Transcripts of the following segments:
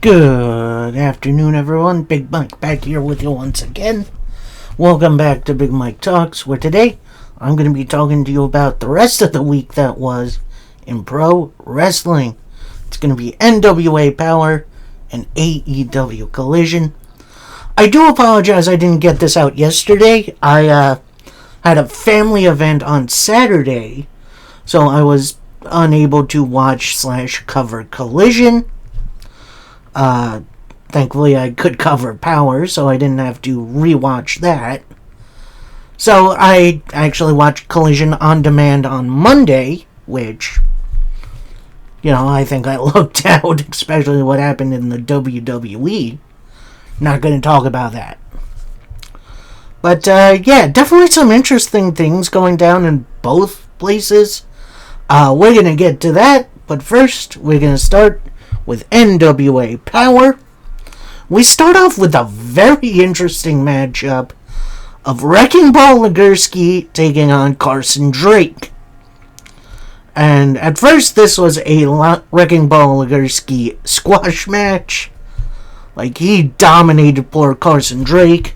Good afternoon, everyone. Big Mike back here with you once again. Welcome back to Big Mike Talks, where today I'm going to be talking to you about the rest of the week that was in pro wrestling. It's going to be NWA Power and AEW Collision. I do apologize I didn't get this out yesterday. I had a family event on Saturday, so I was unable to watch/cover Collision. Thankfully I could cover Power, so I didn't have to rewatch that. So I actually watched Collision on demand on Monday, which, I think I looked out, especially what happened in the WWE. Not going to talk about that. But, definitely some interesting things going down in both places. We're going to get to that, but first, we're going to start with NWA Power. We start off with a very interesting matchup of Wrecking Ball Legursky taking on Carson Drake. And at first this was a Wrecking Ball Legursky squash match. Like, he dominated poor Carson Drake.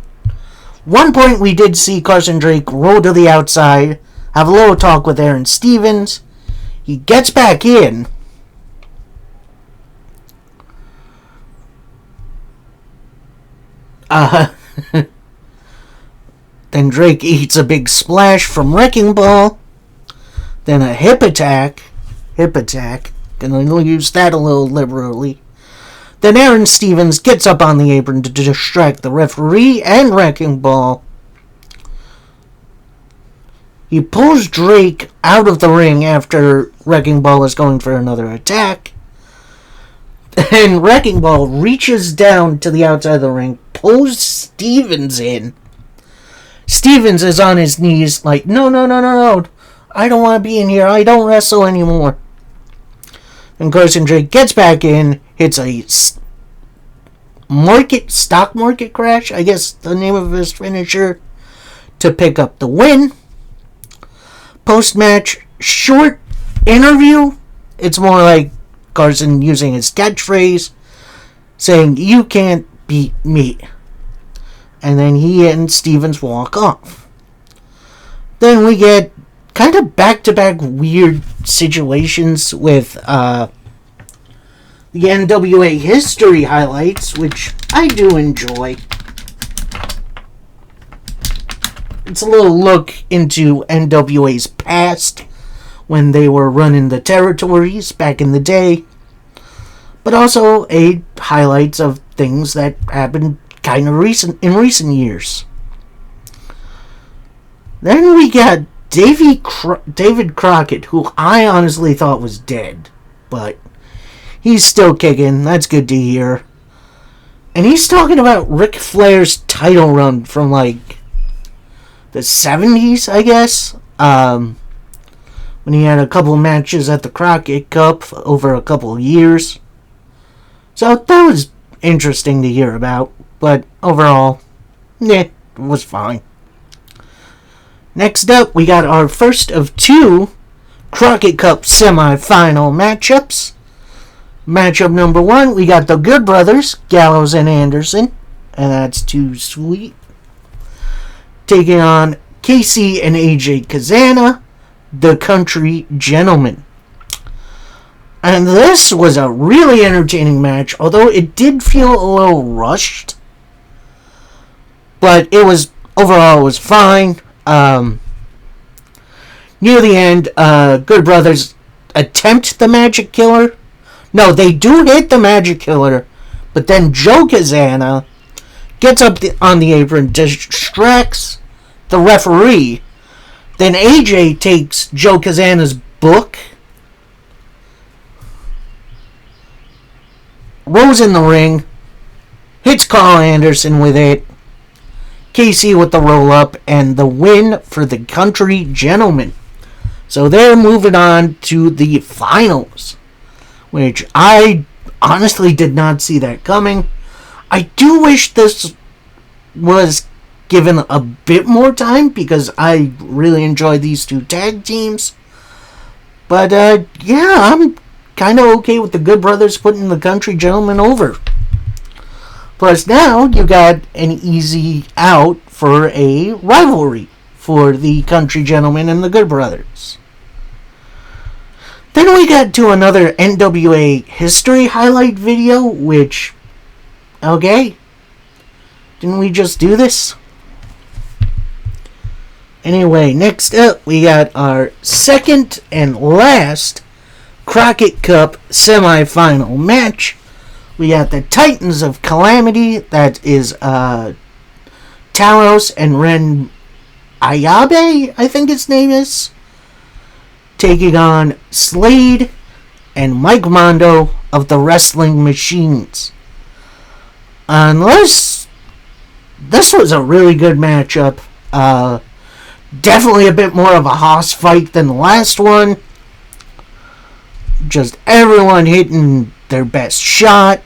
One point we did see Carson Drake roll to the outside, have a little talk with Aaron Stevens. He gets back in. Then Drake eats a big splash from Wrecking Ball. Then a hip attack. Gonna use that a little liberally. Then Aaron Stevens gets up on the apron to distract the referee and Wrecking Ball. He pulls Drake out of the ring after Wrecking Ball is going for another attack. And Wrecking Ball reaches down to the outside of the ring, pulls Stevens in. Stevens is on his knees like, no, I don't want to be in here, I don't wrestle anymore. And Carson Drake gets back in, hits a stock market crash, I guess the name of his finisher, to pick up the win. Post-match, short interview. It's more like Carson using his catchphrase, saying, "You can't beat me." And then he and Stevens walk off. Then we get kind of back-to-back weird situations with the NWA history highlights, which I do enjoy. It's a little look into NWA's past, when they were running the territories back in the day, but also highlights of things that happened kind of in recent years. Then we got David Crockett, who I honestly thought was dead, but he's still kicking. That's good to hear. And he's talking about Ric Flair's title run from like the 70s, I guess. When he had a couple matches at the Crockett Cup over a couple of years. So that was interesting to hear about. But overall, it was fine. Next up, we got our first of two Crockett Cup semi-final matchups. Matchup number one, we got the Good Brothers, Gallows and Anderson. And that's too sweet. Taking on Casey and AJ Kazana, the Country Gentlemen. And this was a really entertaining match, although it did feel a little rushed. But overall it was fine. Near the end, Good Brothers attempt the Magic Killer. No, they do hit the Magic Killer, but then Joe Kazana gets up on the apron, distracts the referee. Then AJ takes Joe Kazana's book, rolls in the ring, hits Carl Anderson with it, Casey with the roll-up, and the win for the Country Gentlemen. So they're moving on to the finals, which I honestly did not see that coming. I do wish this was given a bit more time, because I really enjoy these two tag teams. But I'm kind of okay with the Good Brothers putting the Country Gentlemen over. Plus, now you got an easy out for a rivalry for the Country Gentlemen and the Good Brothers. Then we got to another NWA history highlight video, which, okay, didn't we just do this? Anyway, next up, we got our second and last Crockett Cup semifinal match. We got the Titans of Calamity, that is Talos and Ren Ayabe, I think his name is, taking on Slade and Mike Mondo of the Wrestling Machines. Unless this was a really good matchup, definitely a bit more of a hoss fight than the last one. Just everyone hitting their best shot.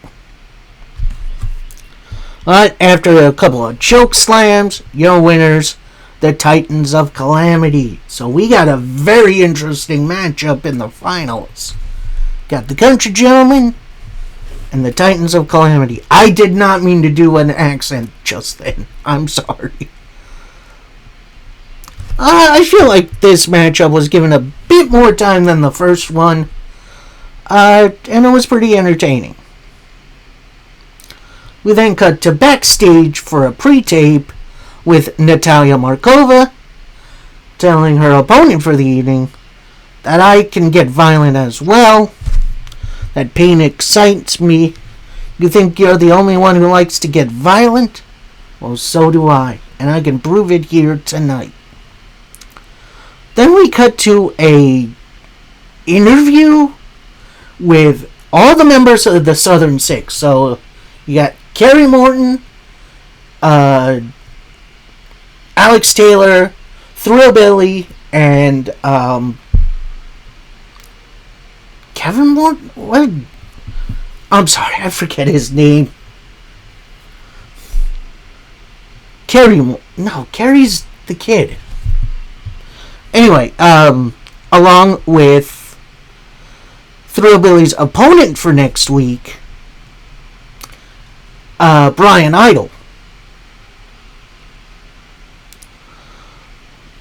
But after a couple of choke slams, your winners, the Titans of Calamity. So we got a very interesting matchup in the finals. Got the Country Gentlemen and the Titans of Calamity. I did not mean to do an accent just then. I'm sorry. I feel like this matchup was given a bit more time than the first one. And it was pretty entertaining. We then cut to backstage for a pre-tape with Natalia Markova telling her opponent for the evening that I can get violent as well. That pain excites me. You think you're the only one who likes to get violent? Well, so do I. And I can prove it here tonight. Then we cut to a interview with all the members of the Southern Six. So you got Kerry Morton, Alex Taylor, Thrillbilly, and Kevin Morton? What? I'm sorry, I forget his name. Kerry. No, Kerry's the kid. Anyway, along with Thrillbilly's opponent for next week, Brian Idol.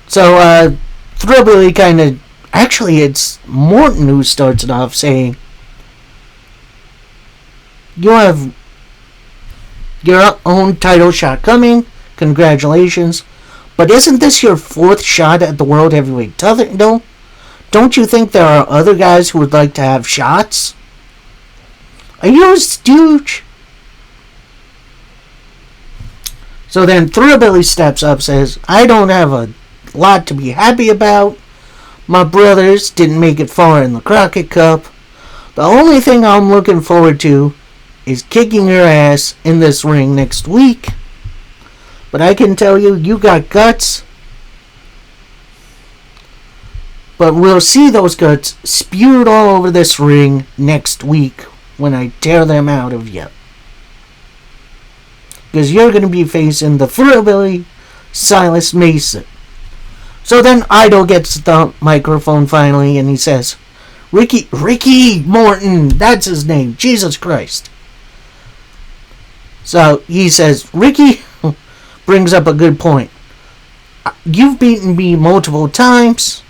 So, Thrillbilly kind of... Actually, it's Morton who starts it off saying, you have your own title shot coming. Congratulations. But isn't this your fourth shot at the World Heavyweight title? Don't you think there are other guys who would like to have shots? Are you a stooge? So then Thrillbilly steps up, says, I don't have a lot to be happy about. My brothers didn't make it far in the Crockett Cup. The only thing I'm looking forward to is kicking your ass in this ring next week. But I can tell you, you got guts. But we'll see those guts spewed all over this ring next week when I tear them out of you. Because you're going to be facing the Thrillbilly Silas Mason. So then Idol gets the microphone finally and he says, Ricky Morton, that's his name, Jesus Christ. So he says, Ricky brings up a good point. You've beaten me multiple times,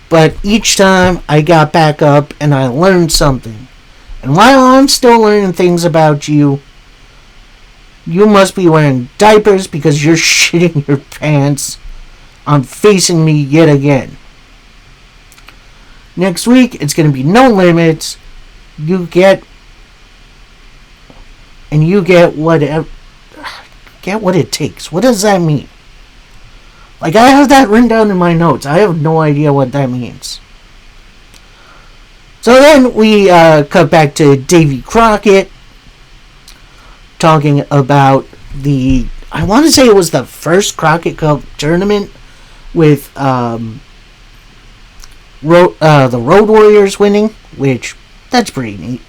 but each time I got back up and I learned something. And while I'm still learning things about you, you must be wearing diapers because you're shitting your pants on facing me yet again. Next week, it's going to be no limits. You get whatever. Get what it takes. What does that mean? Like, I have that written down in my notes. I have no idea what that means. So then we cut back to Davy Crockett talking about I want to say it was the first Crockett Cup tournament with the Road Warriors winning, which, that's pretty neat.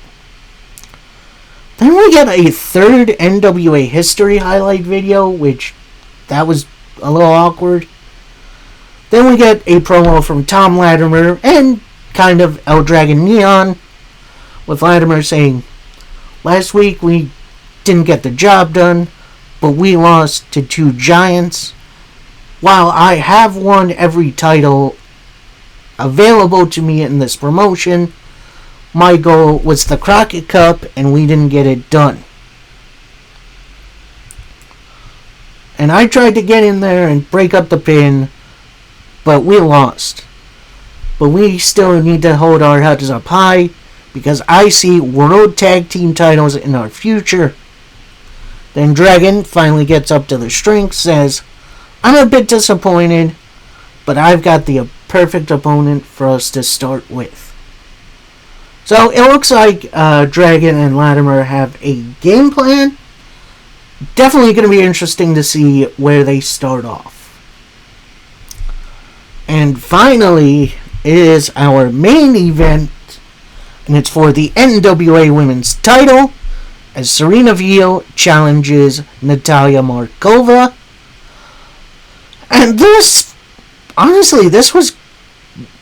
Then we get a third NWA history highlight video, which, that was a little awkward. Then we get a promo from Tom Latimer and kind of El Dragon Neon, with Latimer saying, last week we didn't get the job done, but we lost to two giants. While I have won every title available to me in this promotion, my goal was the Crockett Cup, and we didn't get it done. And I tried to get in there and break up the pin, but we lost. But we still need to hold our heads up high, because I see World Tag Team titles in our future. Then Dragon finally gets up to the strength, says, I'm a bit disappointed, but I've got the perfect opponent for us to start with. So it looks like Dragon and Latimer have a game plan. Definitely going to be interesting to see where they start off. And finally is our main event, and it's for the NWA Women's title, as Serena Ville challenges Natalia Markova. And this was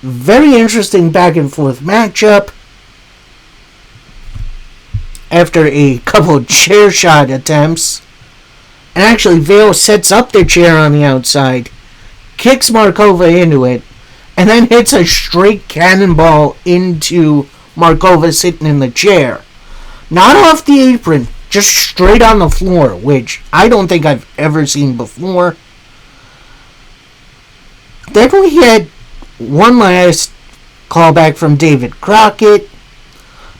very interesting back and forth matchup. After a couple of chair shot attempts, and actually Vale sets up the chair on the outside, kicks Markova into it, and then hits a straight cannonball into Markova sitting in the chair. Not off the apron, just straight on the floor, which I don't think I've ever seen before. Then we had one last callback from David Crockett,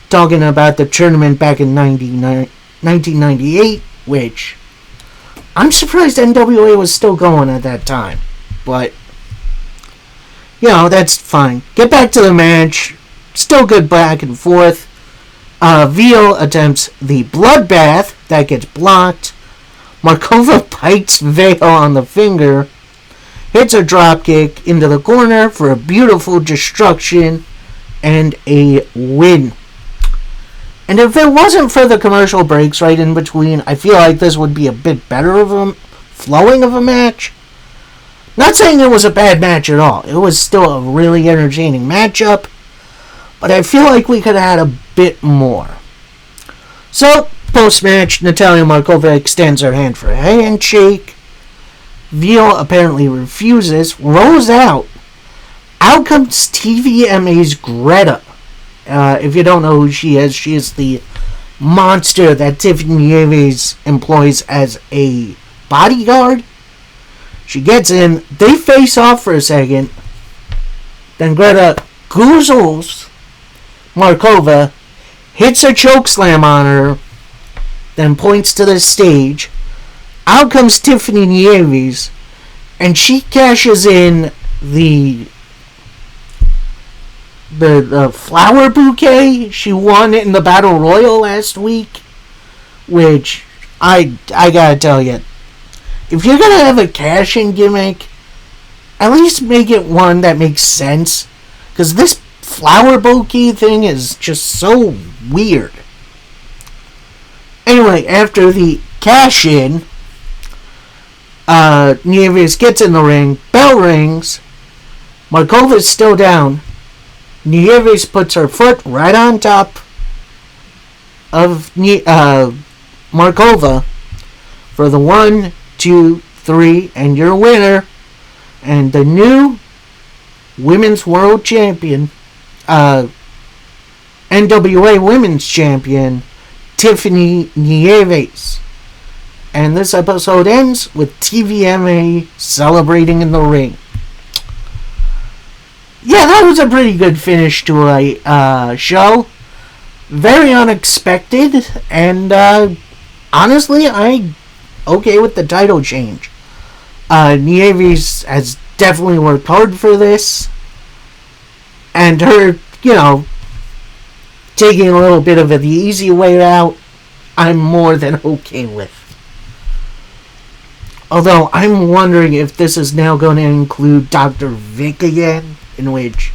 talking about the tournament back in 1998, which I'm surprised NWA was still going at that time. But, that's fine. Get back to the match. Still good back and forth. Veal attempts the bloodbath. That gets blocked. Markova bites Veil on the finger. Hits a dropkick into the corner for a beautiful destruction and a win. And if it wasn't for the commercial breaks right in between, I feel like this would be a bit better of a flowing of a match. Not saying it was a bad match at all. It was still a really entertaining matchup. But I feel like we could have had a bit more. So, post-match, Natalia Markova extends her hand for a handshake. Veal apparently refuses, rolls out. Out comes TVMA's Greta. If you don't know who she is the monster that Tiffany Nieves employs as a bodyguard. She gets in, they face off for a second, then Greta goozles Markova, hits a chokeslam on her, then points to the stage. Out comes Tiffany Nieves, and she cashes in the flower bouquet she won in the Battle Royal last week, which I gotta tell you, if you're gonna have a cash-in gimmick, at least make it one that makes sense, because this flower bouquet thing is just so weird. Anyway, after the cash-in, Nieves gets in the ring, bell rings, Markova's still down. Nieves puts her foot right on top of Markova for the 1, 2, 3, and your winner, and the new Women's World Champion, NWA Women's Champion, Tiffany Nieves. And this episode ends with TVMA celebrating in the ring. Yeah, that was a pretty good finish to a show. Very unexpected, and honestly, I'm okay with the title change. Nieves has definitely worked hard for this, and her, taking a little bit of the easy way out, I'm more than okay with. Although, I'm wondering if this is now going to include Dr. Vic again, in which,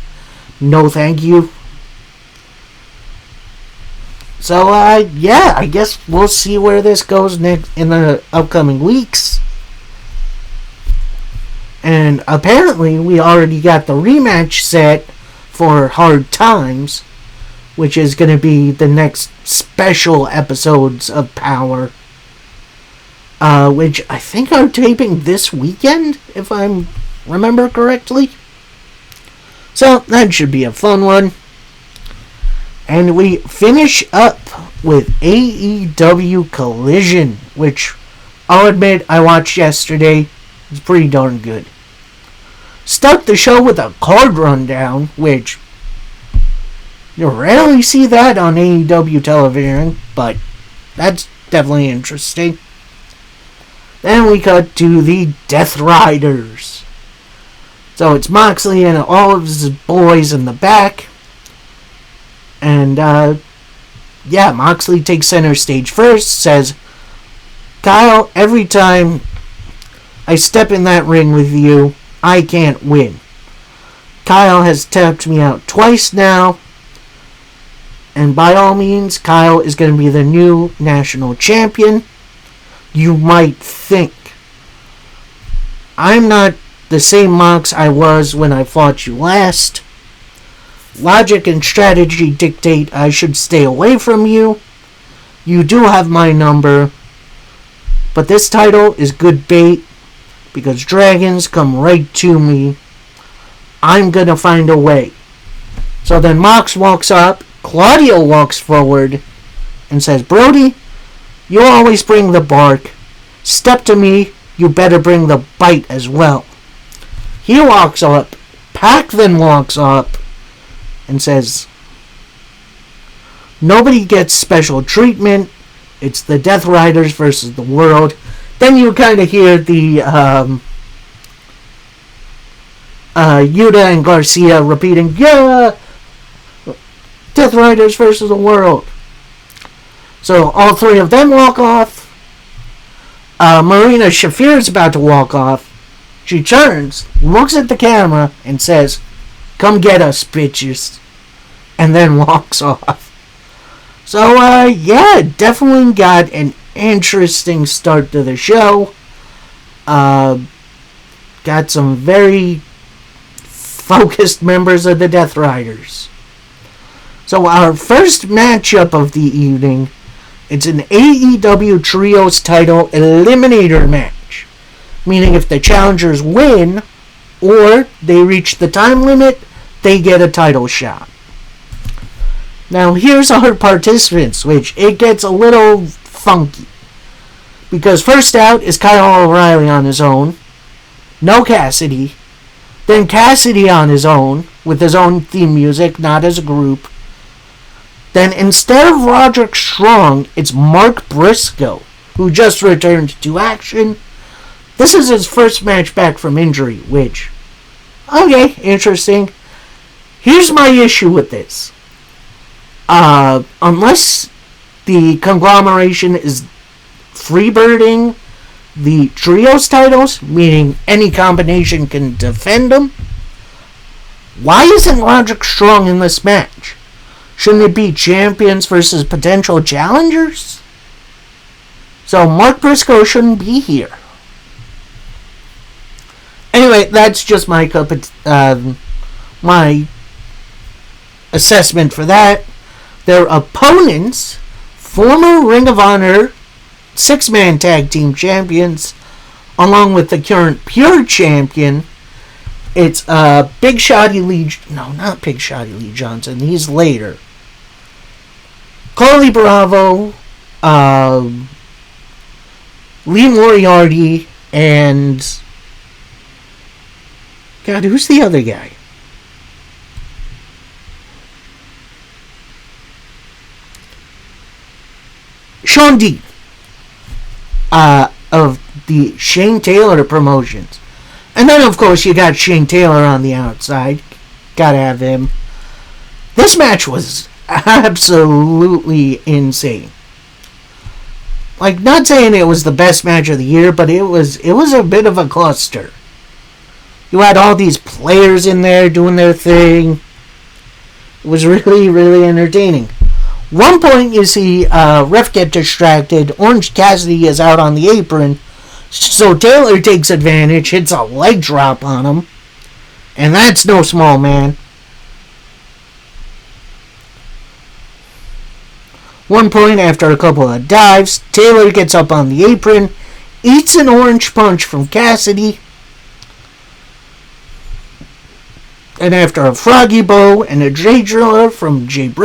no thank you. So, yeah, I guess we'll see where this goes next in the upcoming weeks. And apparently, we already got the rematch set for Hard Times, which is going to be the next special episodes of Power. which I think are taping this weekend, if I remember correctly. So that should be a fun one. And we finish up with AEW Collision, which I'll admit I watched yesterday. It's pretty darn good. Start the show with a card rundown, which you rarely see that on AEW television, but that's definitely interesting. Then we cut to the Death Riders. So it's Moxley and all of his boys in the back. And, Moxley takes center stage first, says, Kyle, every time I step in that ring with you, I can't win. Kyle has tapped me out twice now, and by all means, Kyle is going to be the new national champion. You might think. I'm not the same Mox I was when I fought you last. Logic and strategy dictate I should stay away from you. You do have my number. But this title is good bait because dragons come right to me. I'm gonna find a way. So then Mox walks up. Claudio walks forward and says, Brody, you always bring the bark. Step to me, you better bring the bite as well. He walks up. Pac then walks up and says, nobody gets special treatment. It's the Death Riders versus the world. Then you kind of hear the Yuta and Garcia repeating, yeah, Death Riders versus the world. So all three of them walk off. Marina Shafir is about to walk off. She turns, looks at the camera, and says, come get us, bitches. And then walks off. So, definitely got an interesting start to the show. Got some very focused members of the Death Riders. So our first matchup of the evening, it's an AEW Trios title eliminator match. Meaning if the challengers win, or they reach the time limit, they get a title shot. Now here's our participants, which it gets a little funky. Because first out is Kyle O'Reilly on his own. No Cassidy. Then Cassidy on his own, with his own theme music, not as a group. Then instead of Roderick Strong, it's Mark Briscoe, who just returned to action. This is his first match back from injury, which, okay, interesting. Here's my issue with this. Unless the conglomeration is freebirding the trios titles, meaning any combination can defend them, why isn't Roderick Strong in this match? Shouldn't it be champions versus potential challengers? So Mark Briscoe shouldn't be here. Anyway, that's just my my assessment for that. Their opponents, former Ring of Honor 6-man tag team champions, along with the current Pure champion. It's Big Shotty Lee... No, not Big Shotty Lee Johnson. He's later. Carly Bravo, Lee Moriarty, and... God, who's the other guy? Sean Dean. Of the Shane Taylor promotions. And then, of course, you got Shane Taylor on the outside. Gotta have him. This match was absolutely insane. Like, not saying it was the best match of the year, but it was a bit of a cluster. You had all these players in there doing their thing. It was really, really entertaining. One point you see ref get distracted. Orange Cassidy is out on the apron. So Taylor takes advantage, hits a leg drop on him. And that's no small man. One point after a couple of dives, Taylor gets up on the apron, eats an orange punch from Cassidy. And after a froggy bow and a J driller from Mark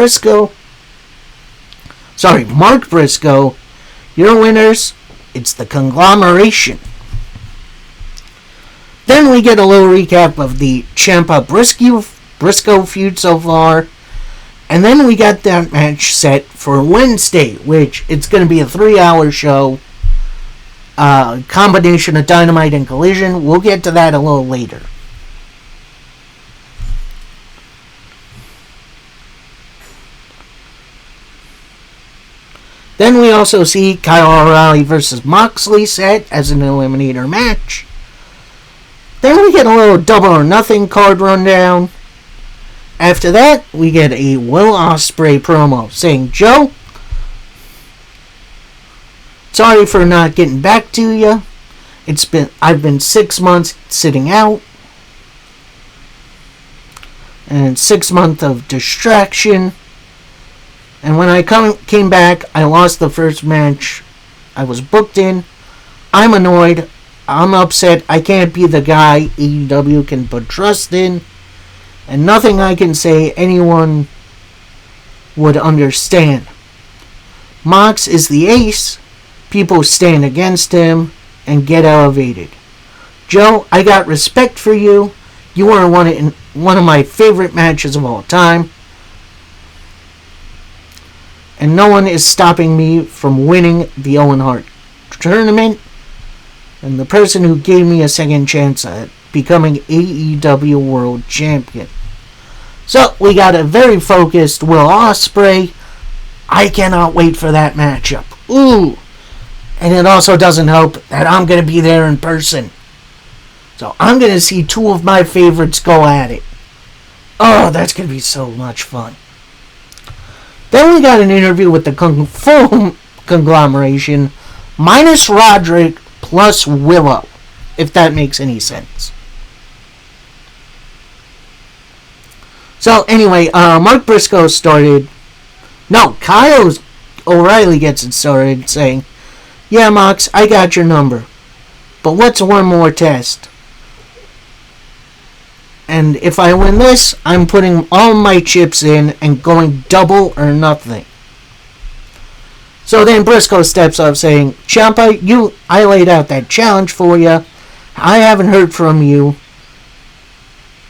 Briscoe, your winners, it's the Conglomeration. Then we get a little recap of the Ciampa-Briscoe feud so far. And then we got that match set for Wednesday, which it's going to be a 3-hour show. Combination of Dynamite and Collision. We'll get to that a little later. Then we also see Kyle O'Reilly versus Moxley set as an Eliminator match. Then we get a little Double or Nothing card rundown. After that, we get a Will Ospreay promo saying, Joe, sorry for not getting back to you. I've been 6 months sitting out. And 6 months of distraction. And when I came back, I lost the first match I was booked in. I'm annoyed. I'm upset. I can't be the guy AEW can put trust in. And nothing I can say anyone would understand. Mox is the ace. People stand against him and get elevated. Joe, I got respect for you. You are one of my favorite matches of all time. And no one is stopping me from winning the Owen Hart tournament. And the person who gave me a second chance at becoming AEW World Champion. So, we got a very focused Will Ospreay. I cannot wait for that matchup. Ooh! And it also doesn't help that I'm going to be there in person. So, I'm going to see two of my favorites go at it. Oh, that's going to be so much fun. Then we got an interview with the full Conglomeration, minus Roderick plus Willow, if that makes any sense. So anyway, Mark Briscoe started. No, Kyle O'Reilly gets it started saying, yeah, Mox, I got your number. But what's one more test? And if I win this, I'm putting all my chips in and going double or nothing. So then Briscoe steps up saying, Ciampa, I laid out that challenge for you. I haven't heard from you.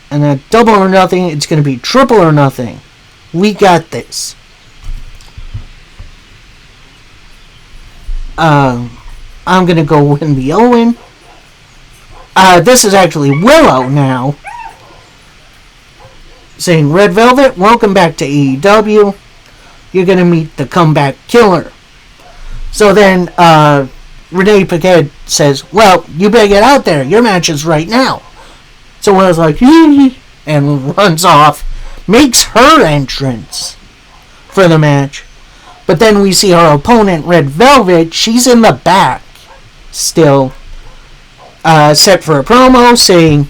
And that double or nothing, it's going to be triple or nothing. We got this. I'm going to go win the Owen. This is actually Willow now. Saying, Red Velvet, welcome back to AEW. You're going to meet the Comeback Killer. So then, Renee Paquette says, well, you better get out there. Your match is right now. So Willow's like, and runs off. Makes her entrance for the match. But then we see our opponent, Red Velvet. She's in the back still. Set for a promo saying,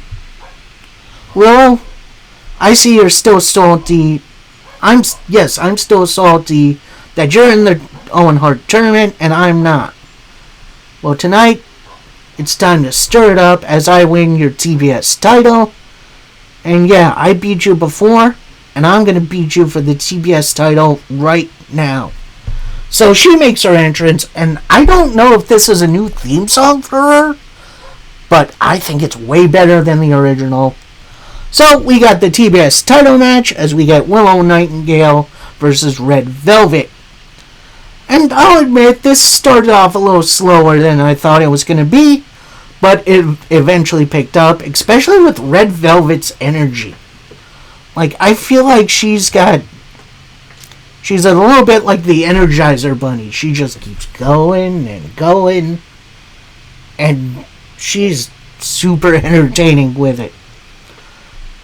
Willow, I see you're still salty. I'm still salty that you're in the Owen Hart tournament and I'm not. Well, tonight, it's time to stir it up as I win your TBS title. And yeah, I beat you before, and I'm going to beat you for the TBS title right now. So she makes her entrance, and I don't know if this is a new theme song for her, but I think it's way better than the original. So we got the TBS title match as we get Willow Nightingale versus Red Velvet. And I'll admit, this started off a little slower than I thought it was going to be, but it eventually picked up, especially with Red Velvet's energy. Like, I feel like she's a little bit like the Energizer Bunny. She just keeps going and going, and she's super entertaining with it.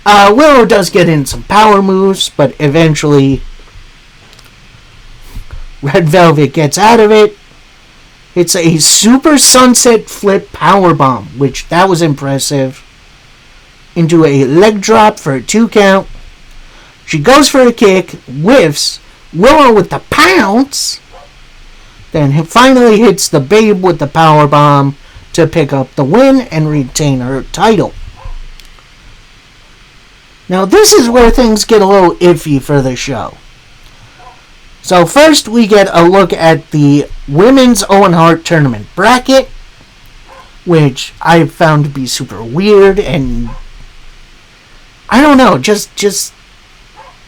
Willow does get in some power moves, but eventually Red Velvet gets out of it. It's a super sunset flip powerbomb, which that was impressive. Into a leg drop for a 2 count. She goes for a kick, whiffs. Willow with the pounce. Then finally hits the Babe with the powerbomb. to pick up the win and retain her title. Now this is where things get a little iffy for the show. So first we get a look at the Women's Owen Hart Tournament bracket, which I found to be super weird, and I don't know, it just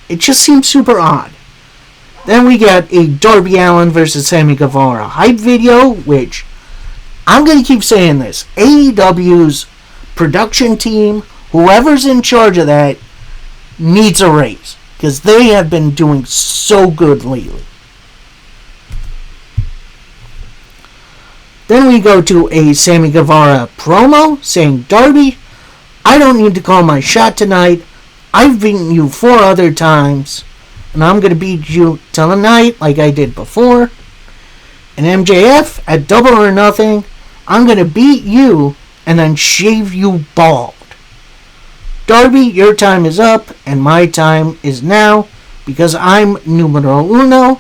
seems super odd. Then we get a Darby Allin versus Sammy Guevara hype video, which I'm going to keep saying this. AEW's production team, whoever's in charge of that, needs a raise, because they have been doing so good lately. Then we go to a Sammy Guevara promo saying, Darby, I don't need to call my shot tonight. I've beaten you 4 other times, and I'm going to beat you till the night like I did before. And MJF, at Double or Nothing, I'm going to beat you and then shave you bald. Darby, your time is up, and my time is now, because I'm numero uno,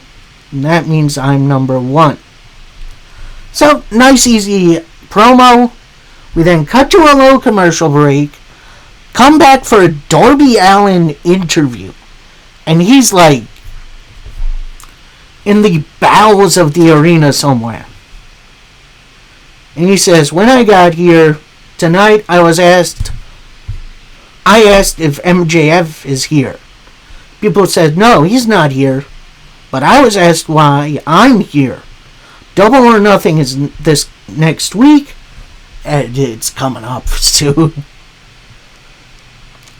and that means I'm number 1. So, nice, easy promo. We then cut to a little commercial break, come back for a Darby Allin interview, and he's like in the bowels of the arena somewhere. And he says, when I got here tonight, I asked if MJF is here. People said, no, he's not here. But I was asked why I'm here. Double or Nothing is this next week, and it's coming up soon.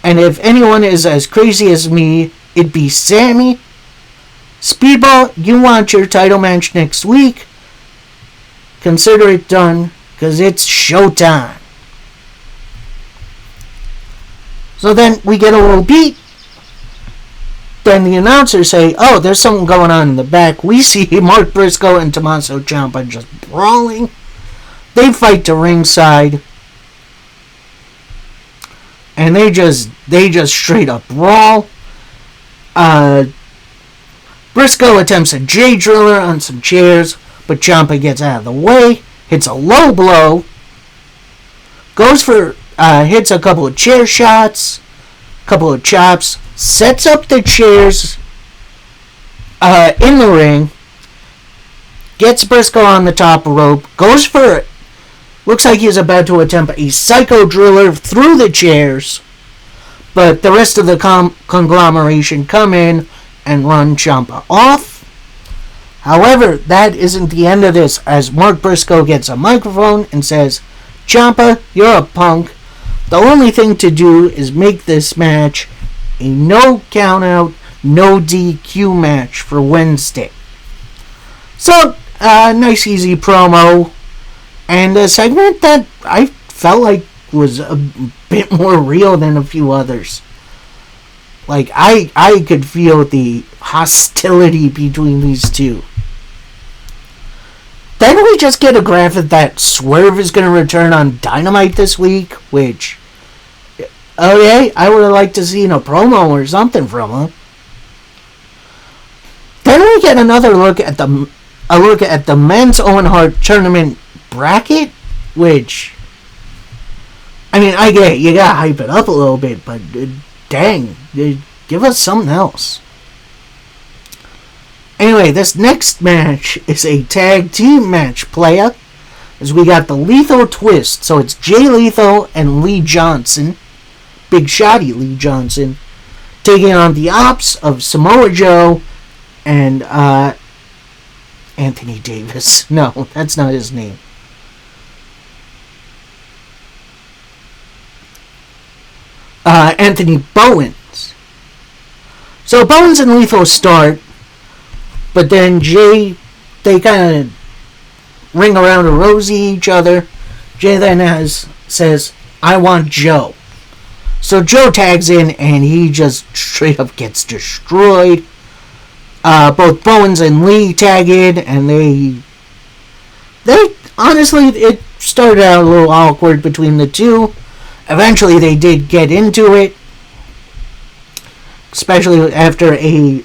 And if anyone is as crazy as me, it'd be Sammy. Speedball, you want your title match next week? Consider it done, because it's showtime. So then we get a little beat. Then the announcers say, oh, there's something going on in the back. We see Mark Briscoe and Tommaso Ciampa just brawling. They fight to ringside. And they just straight up brawl. Briscoe attempts a J Driller on some chairs, but Ciampa gets out of the way, hits a low blow, hits a couple of chair shots, couple of chops, sets up the chairs in the ring, gets Briscoe on the top rope, goes for it. Looks like he's about to attempt a Psycho Driller through the chairs, but the rest of the conglomeration come in and run Ciampa off. However, that isn't the end of this, as Mark Briscoe gets a microphone and says, Ciampa, you're a punk. The only thing to do is make this match a no count-out, no DQ match for Wednesday. So, nice easy promo, and a segment that I felt like was a bit more real than a few others. Like, I could feel the hostility between these two. Then we just get a graphic that Swerve is going to return on Dynamite this week, which, okay, I would have liked to see a promo or something from him. Then we get another look at the Men's Owen Hart Tournament bracket, which, I mean, I get it, you gotta hype it up a little bit, but dang, give us something else. Anyway, this next match is a tag team match, playa, as we got the Lethal Twist. So it's Jay Lethal and Lee Johnson, Big Shotty Lee Johnson, taking on the Ops of Samoa Joe and Anthony Davis. No, that's not his name. Anthony Bowens. So Bowens and Lethal start, but then Jay, they kind of ring around a rosy each other. Jay then says, I want Joe. So Joe tags in, and he just straight up gets destroyed. Both Bowens and Lee tag in, and they honestly, it started out a little awkward between the two. Eventually, they did get into it, especially after a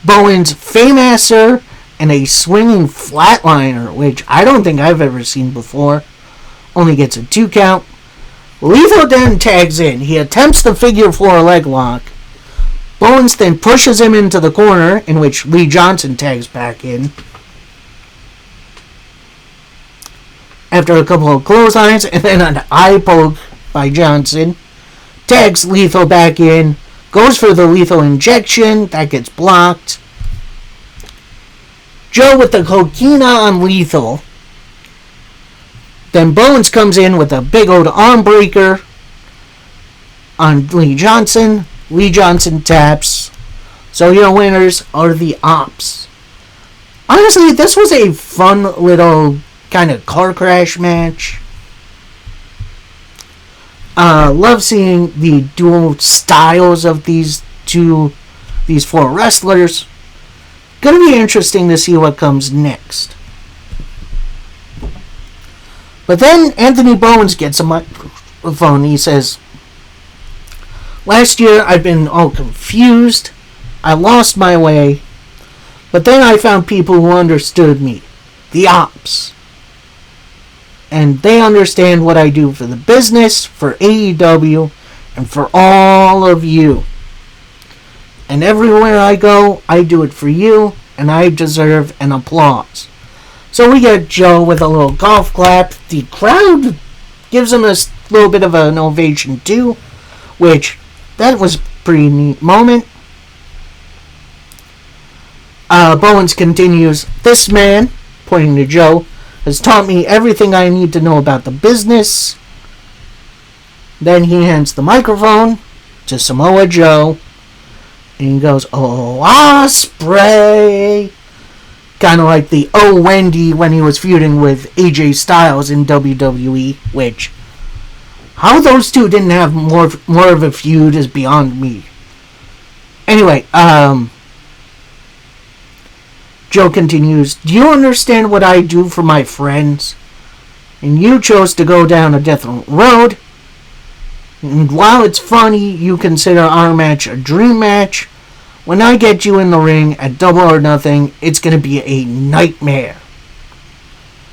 Bowens Fameasser and a swinging flatliner, which I don't think I've ever seen before. only gets a 2 count. Lethal then tags in. He attempts the figure 4 leg lock. Bowens then pushes him into the corner, in which Lee Johnson tags back in. After a couple of clotheslines and then an eye poke by Johnson, tags Lethal back in, goes for the lethal injection, that gets blocked. Joe with the coquina on Lethal. Then Bowens comes in with a big old arm breaker on Lee Johnson. Lee Johnson taps. So your winners are the Ops. Honestly, this was a fun little kind of car crash match. Love seeing the dual styles of these 4 wrestlers. Gonna be interesting to see what comes next. But then Anthony Bowens gets a microphone. He says, "Last year I've been all confused. I lost my way. But then I found people who understood me. The Ops. And they understand what I do for the business, for AEW, and for all of you. And everywhere I go, I do it for you, and I deserve an applause." So we get Joe with a little golf clap. The crowd gives him a little bit of an ovation too, which, that was a pretty neat moment. Bowens continues, "This man," pointing to Joe, "has taught me everything I need to know about the business." Then he hands the microphone to Samoa Joe, and he goes, "Oh, Ospreay!" Kind of like the "Oh, Wendy" when he was feuding with AJ Styles in WWE, which, how those two didn't have more of a feud is beyond me. Anyway, Joe continues, "Do you understand what I do for my friends? And you chose to go down a different road. And while it's funny you consider our match a dream match, when I get you in the ring at Double or Nothing, it's going to be a nightmare."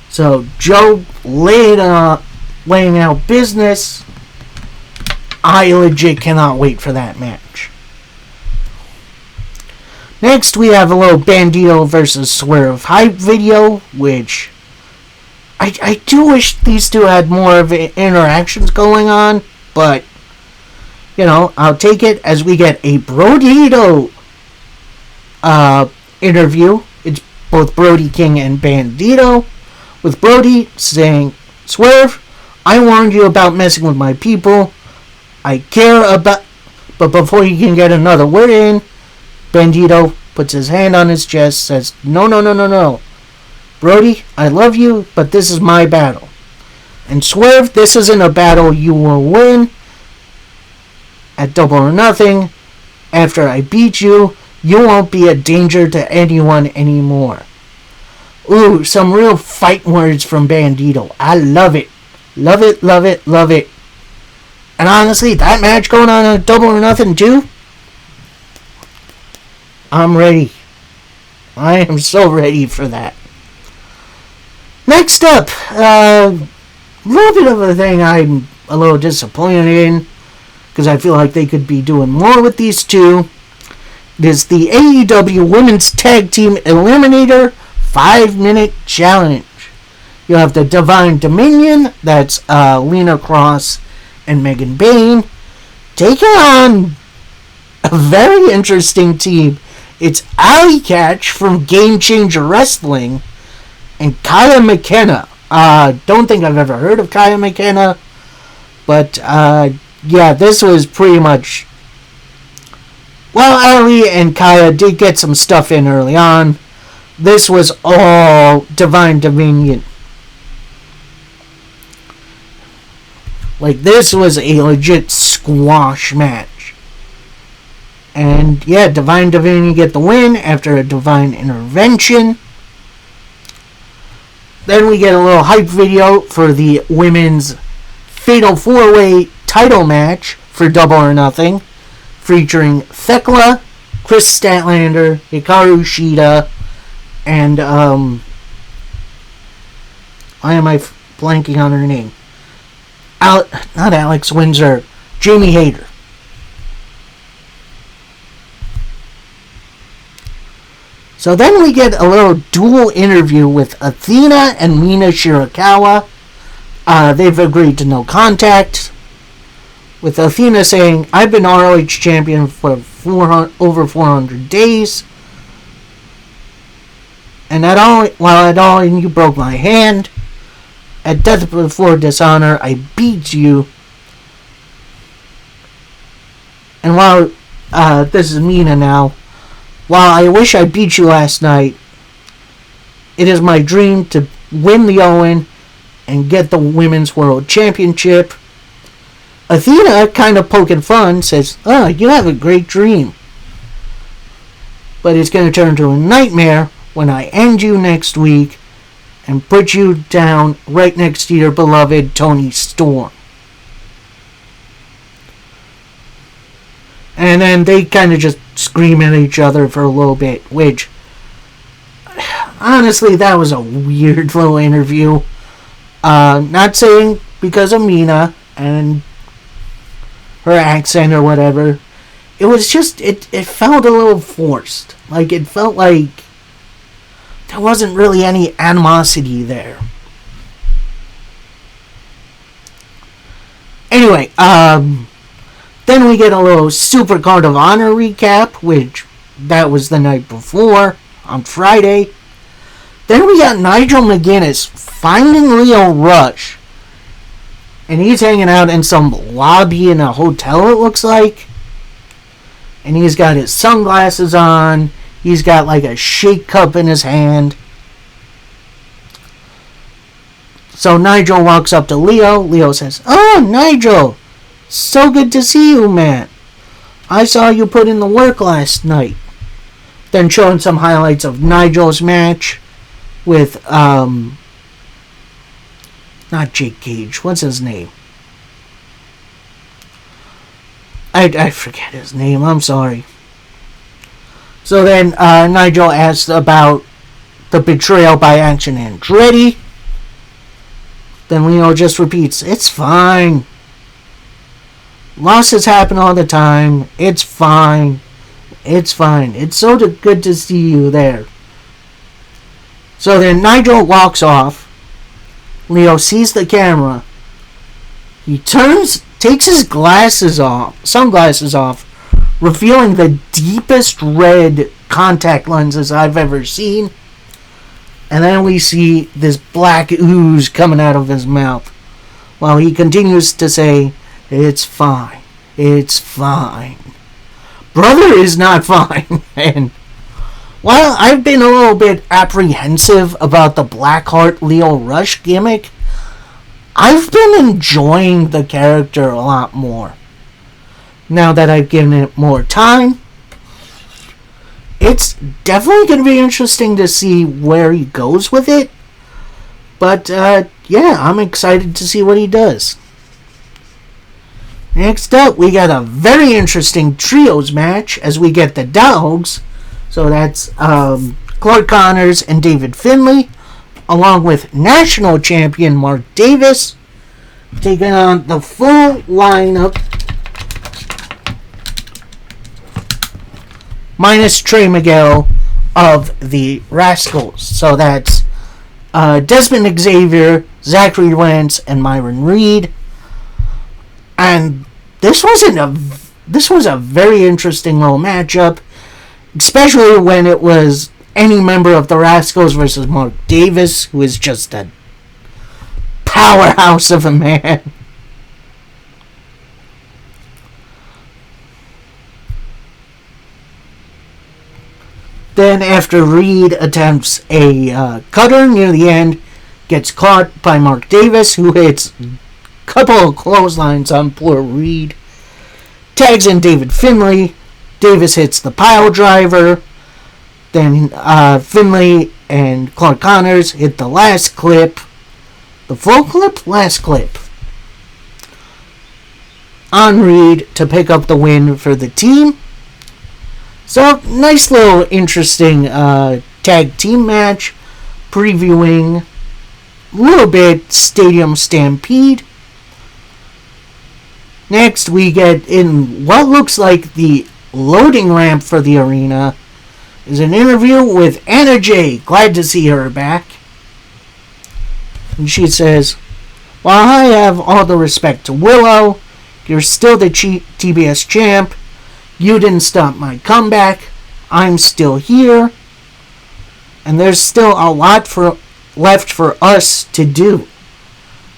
So Joe laying out business. I legit cannot wait for that match. Next, we have a little Bandito versus Swerve hype video, which I do wish these two had more of interactions going on, but, you know, I'll take it as we get a Brodito interview. It's both Brody King and Bandito, with Brody saying, "Swerve, I warned you about messing with my people. I care about..." But before he can get another word in, Bandito puts his hand on his chest, says, No. Brody, I love you, but this is my battle. And Swerve, this isn't a battle you will win at Double or Nothing. After I beat you, you won't be a danger to anyone anymore." Ooh, some real fight words from Bandito. I love it. Love it, love it, love it. And honestly, that match going on at Double or Nothing too, I'm ready. I am so ready for that. Next up, a little bit of a thing I'm a little disappointed in, because I feel like they could be doing more with these two. It is the AEW Women's Tag Team Eliminator 5-Minute Challenge. You have the Divine Dominion, that's Lena Cross and Megan Bayne, taking on a very interesting team. It's Allie Katch from Game Changer Wrestling and Kaya McKenna. Don't think I've ever heard of Kaya McKenna, but yeah, this was pretty much... Well, Allie and Kaya did get some stuff in early on. This was all Divine Dominion. Like, this was a legit squash match. And yeah, Divine Dominion get the win after a divine intervention. Then we get a little hype video for the women's Fatal 4-Way title match for Double or Nothing, featuring Thekla, Chris Statlander, Hikaru Shida, and why am I blanking on her name? not Alex Windsor, Jamie Hayter. So then we get a little dual interview with Athena and Mina Shirakawa. They've agreed to no contact, with Athena saying, "I've been ROH champion for over 400 days. And while at all you broke my hand. At Death Before Dishonor, I beat you. And while, this is Mina now, while I wish I beat you last night, it is my dream to win the Owen and get the Women's World Championship." Athena, kind of poking fun, says, "Oh, you have a great dream. But it's going to turn into a nightmare when I end you next week and put you down right next to your beloved Toni Storm." And then they kind of just scream at each other for a little bit, which, honestly, that was a weird little interview. Not saying because of Mina and her accent or whatever. It was just, it felt a little forced. Like, it felt like there wasn't really any animosity there. Anyway, then we get a little Supercard of Honor recap, which that was the night before, on Friday. Then we got Nigel McGuinness finding Lio Rush. And he's hanging out in some lobby in a hotel, it looks like. And he's got his sunglasses on. He's got like a shake cup in his hand. So Nigel walks up to Lio. Lio says, "Oh, Nigel, so good to see you, man. I saw you put in the work last night." Then showing some highlights of Nigel's match with, not Jake Cage. What's his name? I forget his name. I'm sorry. So then Nigel asked about the betrayal by Action Andretti. Then Lio just repeats, "It's fine. Losses happen all the time. It's fine. It's fine. It's so good to see you there." So then Nigel walks off. Lio sees the camera. He takes his sunglasses off, revealing the deepest red contact lenses I've ever seen. And then we see this black ooze coming out of his mouth, while he continues to say, "It's fine. It's fine. Brother is not fine." And while I've been a little bit apprehensive about the Blackheart Lio Rush gimmick, I've been enjoying the character a lot more. Now that I've given it more time, it's definitely going to be interesting to see where he goes with it. But, yeah, I'm excited to see what he does. Next up, we got a very interesting trios match as we get the Dogs. So that's Clark Connors and David Finlay, along with national champion Mark Davis, taking on the full lineup, minus Trey Miguel of the Rascals. So that's Desmond Xavier, Zachary Wentz, and Myron Reed. And this was a very interesting little matchup, especially when it was any member of the Rascals versus Mark Davis, who is just a powerhouse of a man. Then after Reed attempts a cutter near the end, gets caught by Mark Davis, who hits a couple of clotheslines on poor Reed. Tags in David Finlay. Davis hits the pile driver. Then Finlay and Clark Connors hit the last clip. The full clip? Last clip. On Reed to pick up the win for the team. So, nice little interesting tag team match. Previewing a little bit Stadium Stampede. Next, we get in what looks like the loading ramp for the arena is an interview with Anna Jay. Glad to see her back. And she says, while I have all the respect to Willow, you're still the TBS champ. You didn't stop my comeback. I'm still here. And there's still a lot left for us to do.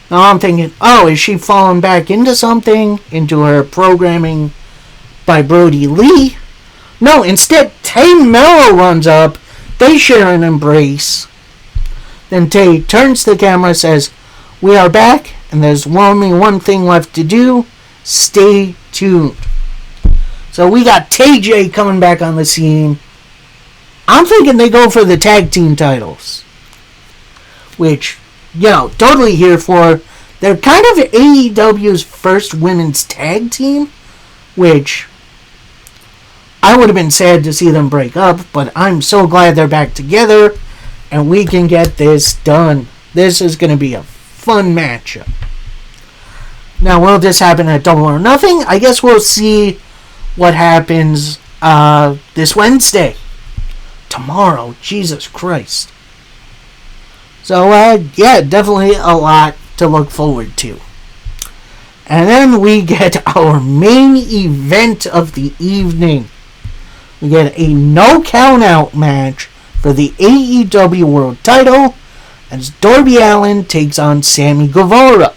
Now I'm thinking, oh, is she falling back into something? Into her programming by Brody Lee? No, instead, Tay Mello runs up. They share an embrace. Then Tay turns to the camera and says, we are back, and there's only one thing left to do. Stay tuned. So we got Tay J coming back on the scene. I'm thinking they go for the tag team titles. Which, totally here for. They're kind of AEW's first women's tag team, which I would have been sad to see them break up, but I'm so glad they're back together, and we can get this done. This is going to be a fun matchup. Now, will this happen at Double or Nothing? I guess we'll see what happens this Wednesday. Tomorrow, Jesus Christ. So, definitely a lot to look forward to. And then we get our main event of the evening. We get a no count out match for the AEW World Title as Darby Allin takes on Sammy Guevara.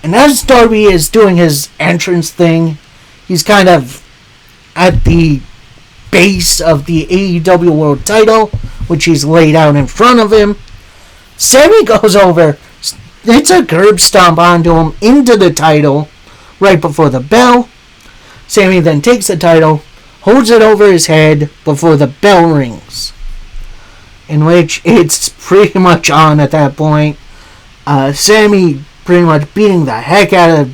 And as Darby is doing his entrance thing, he's kind of at the base of the AEW World Title, which he's laid out in front of him. Sammy goes over, it's a curb stomp onto him into the title right before the bell. Sammy then takes the title, holds it over his head before the bell rings, in which it's pretty much on at that point. Sammy pretty much beating the heck out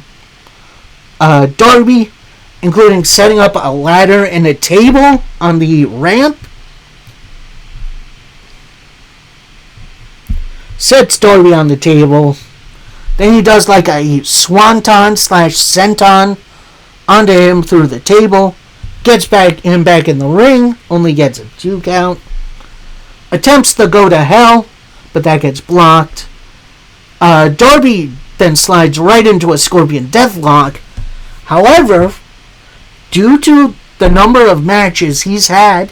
of Darby, including setting up a ladder and a table on the ramp. Sets Darby on the table. Then he does like a swanton / senton onto him through the table. Gets back in the ring. Only gets a 2 count. Attempts to go to hell, but that gets blocked. Darby then slides right into a Scorpion Deathlock. However, due to the number of matches he's had,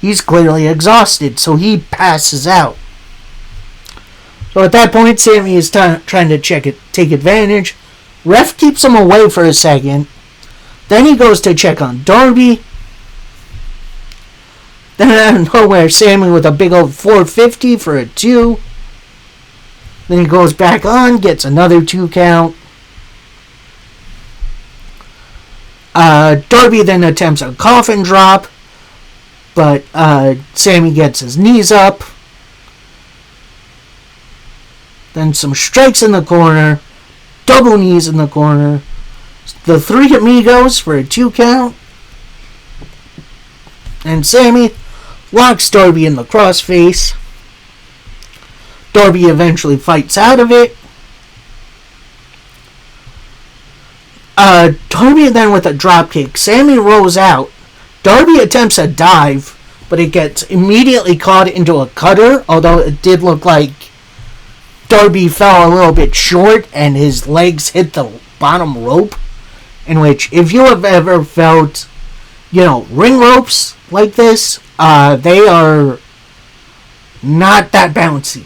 he's clearly exhausted, so he passes out. So at that point, Sammy is trying to take advantage. Ref keeps him away for a second. Then he goes to check on Darby. Then out of nowhere, Sammy with a big old 450 for a 2. Then he goes back on, gets another 2 count. Darby then attempts a coffin drop, but Sammy gets his knees up. Then some strikes in the corner, double knees in the corner. The 3 Amigos for a 2 count. And Sammy locks Darby in the crossface. Darby eventually fights out of it. Darby then with a dropkick. Sammy rolls out. Darby attempts a dive, but it gets immediately caught into a cutter, although it did look like Darby fell a little bit short and his legs hit the bottom rope. In which, if you have ever felt, ring ropes like this, they are not that bouncy.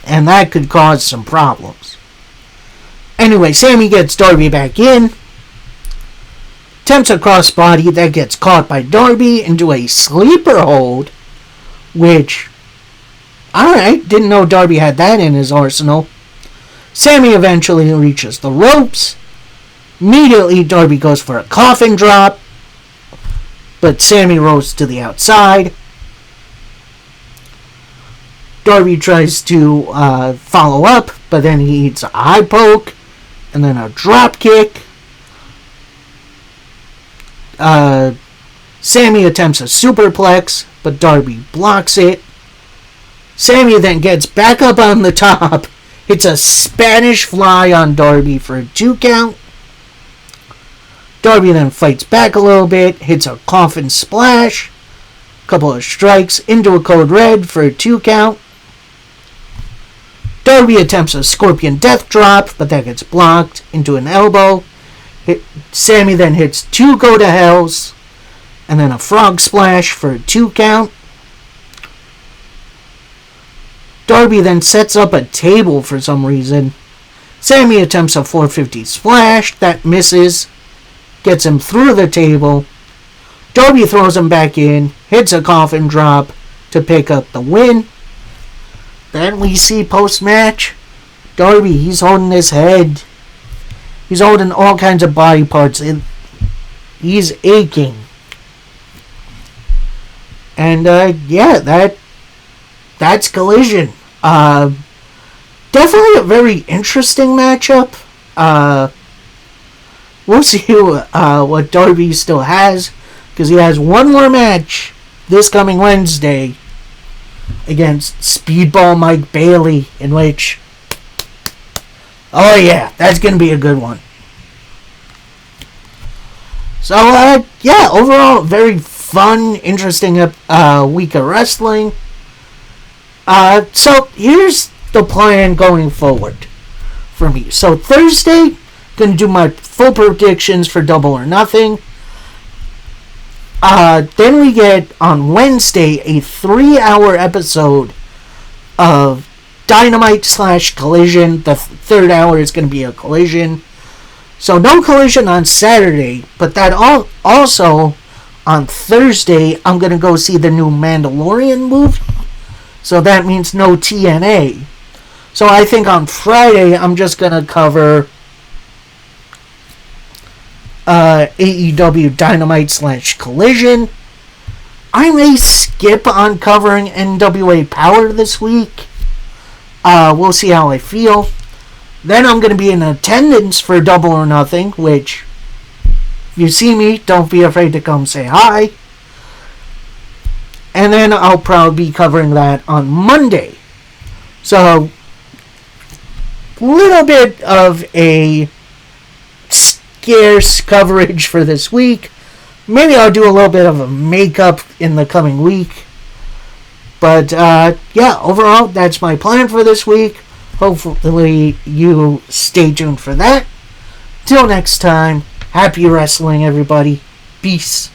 And that could cause some problems. Anyway, Sammy gets Darby back in. Attempts a crossbody that gets caught by Darby into a sleeper hold, which, alright, didn't know Darby had that in his arsenal. Sammy eventually reaches the ropes. Immediately, Darby goes for a coffin drop, but Sammy rolls to the outside. Darby tries to follow up, but then he eats a eye poke, and then a drop kick. Sammy attempts a superplex, but Darby blocks it. Sammy then gets back up on the top, hits a Spanish fly on Darby for a 2 count. Darby then fights back a little bit, hits a coffin splash, couple of strikes into a code red for a 2 count. Darby attempts a scorpion death drop, but that gets blocked into an elbow. Sammy then hits 2 go to hells, and then a frog splash for a 2 count. Darby then sets up a table for some reason. Sammy attempts a 450 splash, that misses, gets him through the table. Darby throws him back in, hits a coffin drop to pick up the win. Then we see post-match, Darby, he's holding his head. He's holding all kinds of body parts. He's aching. And, that's Collision. Definitely a very interesting matchup. We'll see what Darby still has, because he has one more match this coming Wednesday against Speedball Mike Bailey, in which, oh yeah, that's going to be a good one. So, overall, very fun, interesting week of wrestling. So, here's the plan going forward for me. So, Thursday, going to do my full predictions for Double or Nothing. Then we get, on Wednesday, a 3-hour episode of Dynamite / Collision. The third hour is going to be a Collision. So no Collision on Saturday, but that also on Thursday, I'm going to go see the new Mandalorian movie. So that means no TNA. So I think on Friday, I'm just going to cover AEW Dynamite / Collision. I may skip on covering NWA Power this week. We'll see how I feel. Then I'm going to be in attendance for Double or Nothing, which, if you see me, don't be afraid to come say hi. And then I'll probably be covering that on Monday. So, a little bit of a scarce coverage for this week. Maybe I'll do a little bit of a makeup in the coming week. But, overall, that's my plan for this week. Hopefully you stay tuned for that. Till next time, happy wrestling, everybody. Peace.